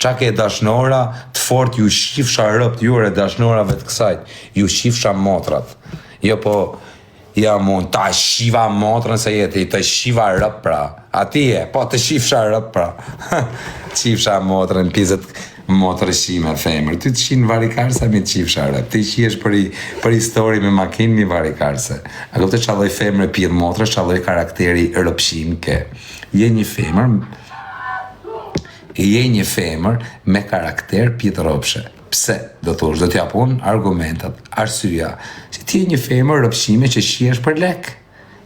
Qa ke dashnora të fort, ju shifsha rëpt jure dashnorave të kësajt, ju shifsha motrat. Jo po, ja mund, ta shiva motrën se jeti, të shiva rëp pra. Atije, po të shifsha rëp pra. Qifsha motrën, pizet motrë shime, femër. Ty të shinë varikarse, mi të qifsha rëp. Ti qiesh për histori me makinë, mi varikarse. A këpte qalloj femër e pjedh motrës, qalloj karakteri rëpshim ke. Je një femër me karakter pjetëropshe. Pse? Do thosh, do t'ja pun argumentat, arsyeja. Se ti je një femër rëpshime që shiesh për lek.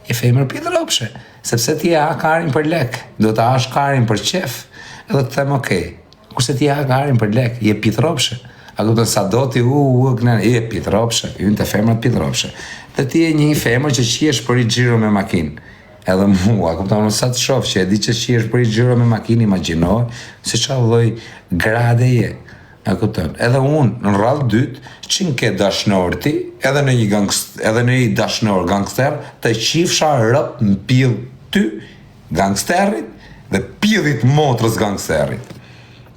Je femër pjetëropshe. Sepse ti e ha karin për lek. Do t'a hash karin për qef. Edhe të them okej. Kurse ti e ha karin për lek, je pjetëropshe. A kupton sa do ti je pjetëropshe. Hyn te femrat pjetëropshe. Dhe ti je një femër që shiesh për i xhiro me makinë. Edhe mua, kupton, sa të shoh që e di që shiesh për i xhiro me makinë, imagjinoj se çfarë lloj grade je. A kupton? Edhe unë në radhë dytë, që ke dashnor ti, edhe në një dashnor gangster, të qifsha rëp në pill ty gangsterit dhe pillit motrës gangsterit.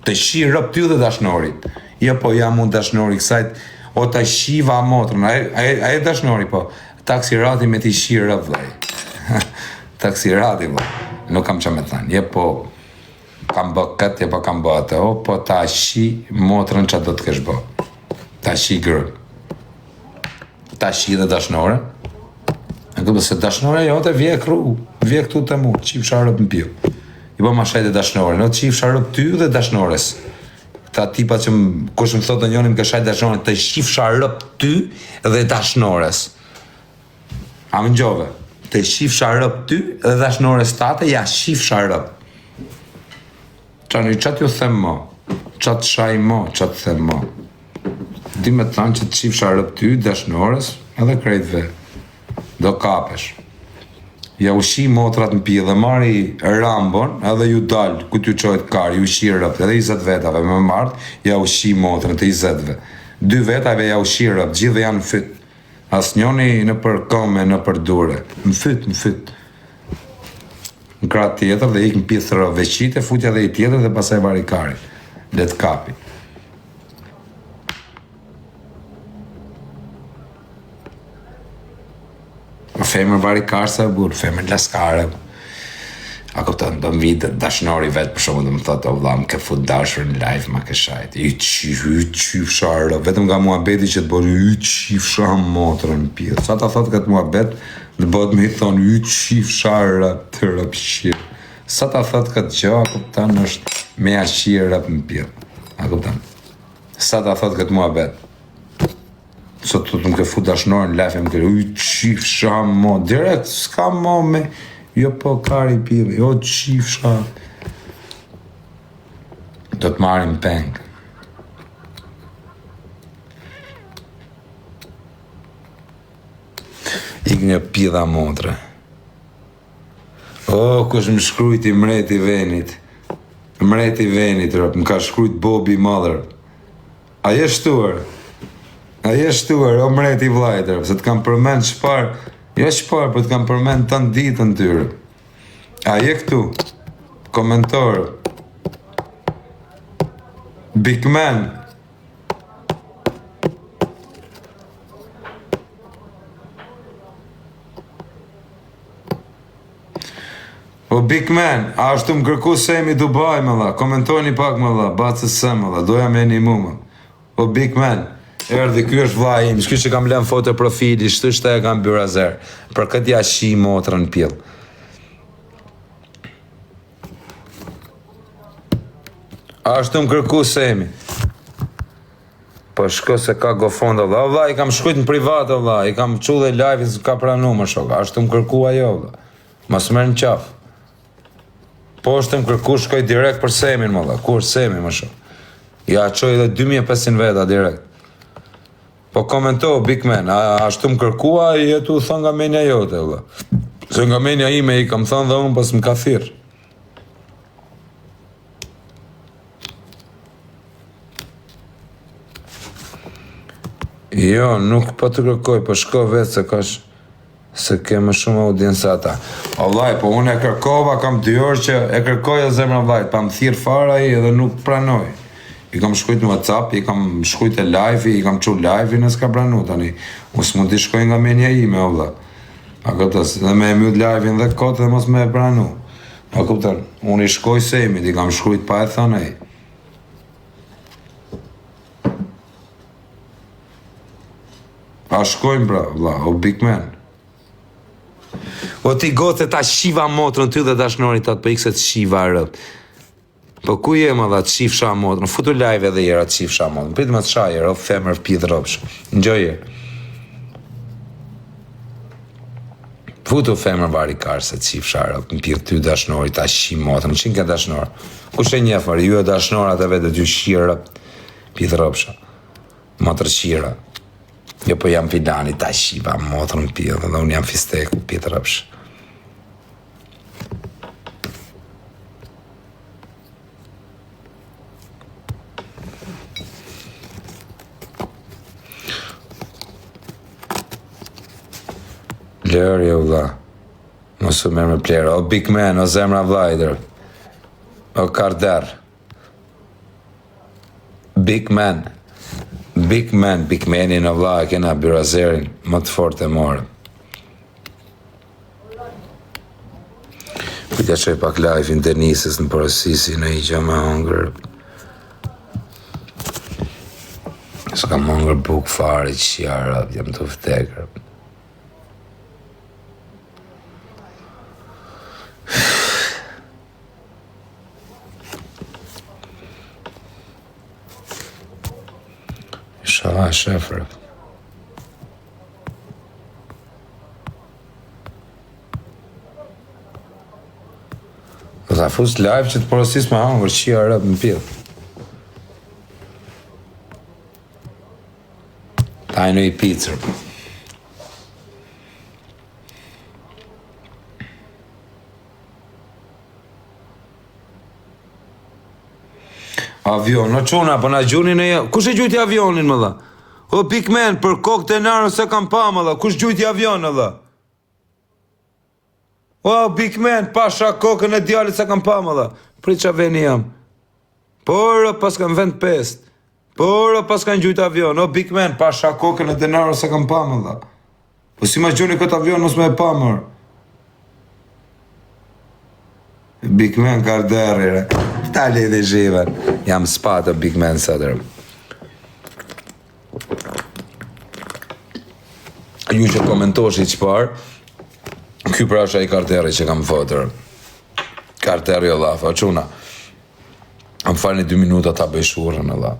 Të shi rëp ty dhe dashnorit. Jo po jam unë dashnori kësajt, o të shiva motrën, a e dashnori po, taksirati me t'i shi rëp vllai. Taksirati vllai, nuk kam që me thënë, je po kam bë këtë, je po kam bë atë, po ta shi motrën që do të kesh bë. Ta shi gërë. Ta shi dhe dashnore. E këtë se dashnore jote vje kru, vje këtu të mu, qif sharëp në pjo. I po ma shajt e dashnore, no qif sharëp ty dhe dashnores. Ta tipa që kush më thotë njënim ke shajt dashnore, të qif sharëp ty dhe dashnores. A më njove, të qif sharëp ty dhe dashnores tate, ja qif sharëp. Qatë ju them mo, qatë shaj mo, qatë them mo. Di me thanë që të qifsha rëp ty, dashnores, edhe krejtve. Do kapesh. Ja ushi motrat në pijë dhe mari rambon, edhe ju dalë, ku t'ju qojt kari, ju ushi rëp, edhe 20 vetave me martë, ja ushi motrën të 20-ve. 2 vetave ja ushi rëp, gjithë janë në fyt. As njoni në për kome, në për dure. Në fyt. Në kratë tjetër dhe ik në pithë rëve veqite, futja dhe i tjetër dhe pasaj varikari. Dhe të kapi. Femër varikarse e burë, femër laskare. A këpëton, do më vidë dashnori vetë për shumë dhe më thotë, o vla, më ke fut dashur në live, ma ke shajt. I qif sharë, vetëm nga muabeti që të bërë, i qif sharë motrën në pithë. Sa ta thotë këtë muabet, dhe bëtë me i thonë, i qif sharë të rëpshirë. Sa ta thotë këtë gjë, a këpëton, është me ashirë rëp në pithë. A këpëton. Sa ta thotë këtë muabet. Sot të më ke fut dashnorë në live, më kërë, i qif sharë motrën, direkt, s'ka mo me... Jo po kari pili, jo qifsha. Do të marim peng. Ik një pidha motre. O, kush më shkrujti mreti venit. Mreti venit, rëp, më ka shkrujt Bobby Mother. A je shtuar? A je shtuar, o mreti vlajt, rëp, se të kam përmend shpar. Jo shpar, për të kam përmend të në ditën tyre. A je këtu? Komentor. Big Man. O Big Man, a është të më kërku semi Dubai, më la. Komentojni pak, më la. Bacës se, më la. Doja me një mu, më. O Big Man. Erdi, ky është vllai im, shky që kam lënë foto profili, shtë e kam byrazer. Për këtë ja shi motrën pjell. A është të më kërku semi? Po shko se ka gofonda, vlla. Vlla, i kam shkujt në privat, vlla. I kam qu dhe live, ka pranu më shok. A është të më kërku ajo, vlla. Mas merë në qaf. Po është të më kërku, shkoj direkt për semin, vlla. Kur semi, më shok. Ja qoj dhe 2500 veta direkt. Po komento, Big Man, a ashtu më kërkua, i jetu thënë nga menja jote, vlla. Se nga menja ime i kam thënë dhe unë pas më ka thirë. Jo, nuk po të kërkoj, po shko vetë se kash, se ke më shumë audienca ata. O vllaj, po unë e kërkova, kam 2 orë që e kërkoj e zemra vllajt, pa më thirë fara i edhe nuk pranoj. I kam shkujt në WhatsApp, i kam shkujt e live, i kam qu live, në s'ka pranu tani. Unë s'mund t'i shkoj nga menja ime, o vla. A këtës, dhe me e mjut live-in dhe kote dhe mos me e pranu. A këpëtër, unë i shkoj sejmit, i kam shkujt pa e thonej. A shkojnë pra, vla, o big man. O ti gote ta shiva motrën ty dhe dashnori tatë për ikse të shiva rët. Po ku jem edhe të shif sha motrën, futu live edhe jera të shif sha motrën, pritë më të shajer, o femër pidh ropsh. Enjoy. Futu femër barikar se të shif sha rët, në pidh ty dashnori ta shif motrën, qenë ke dashnor? Kush e njefër, ju e dashnorat e vetë të ju shira, pidh ropsha, motrë shira. Jo po jam filani ta shiva motrën pidh, dhe unë jam fisteku, pidh ropsh. Lërë, jo vla. Mosu merë me plerë. O big man, o zemra vlajder. O karder. Big man. Big man, big manin o vla, e kena byrazerin më të fort e morë. Kujtja qoj pak live-in Denises në porosisi në i gjë me hongër. S'ka më hongër buk fare që jarë, jam të vdekër. Shala shefër. Do t'a fus live që të porosis me hangër qia rëp në pidh. Tajnë i pizër. Avion, në quna, po në gjuni në... Kush e gjujti avionin, më dha? O, big man, për kokë të nërën se kam pa, më dha. Kush gjujti avion, më dha? O, big man, pasha kokën e djallit se kam pa, më dha. Prit qa veni jam. Por, pas kam vend pest. Por, pas kam gjujti avion. O, big man, pasha kokën e denarën se kam pa, më dha. Po si ma gjuni këtë avion, mos me e pa, mërë. Big man karderri, re. Tali dhe zhiven. Jam spatë big man sëtërëm. Ju që komentoshi që parë, ky pra është ai karderri që kam fotër. Karderri o lafa, quna. Am falni 2 minuta ta bëj shurën e la.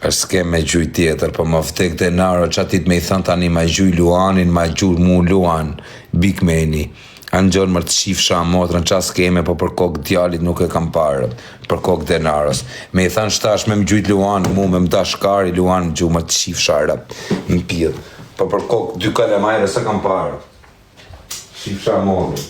është s'kem me gjuj tjetër, po më vtek denaro që atit me i thënë tani ma gjuj Luanin, ma gjur mu Luan, big meni. Anë gjërë mërë të shifësha motrën qa s'keme, po për kokë djalit nuk e kam parë, për kokë denaros. Me i thënë shtash me më gjujt Luan, mu me më dashkari Luan, gjuj mërë të shifësha rëp, në pjedh. Po për kokë 2 kalemajre se kam parë. Shifësha motrën.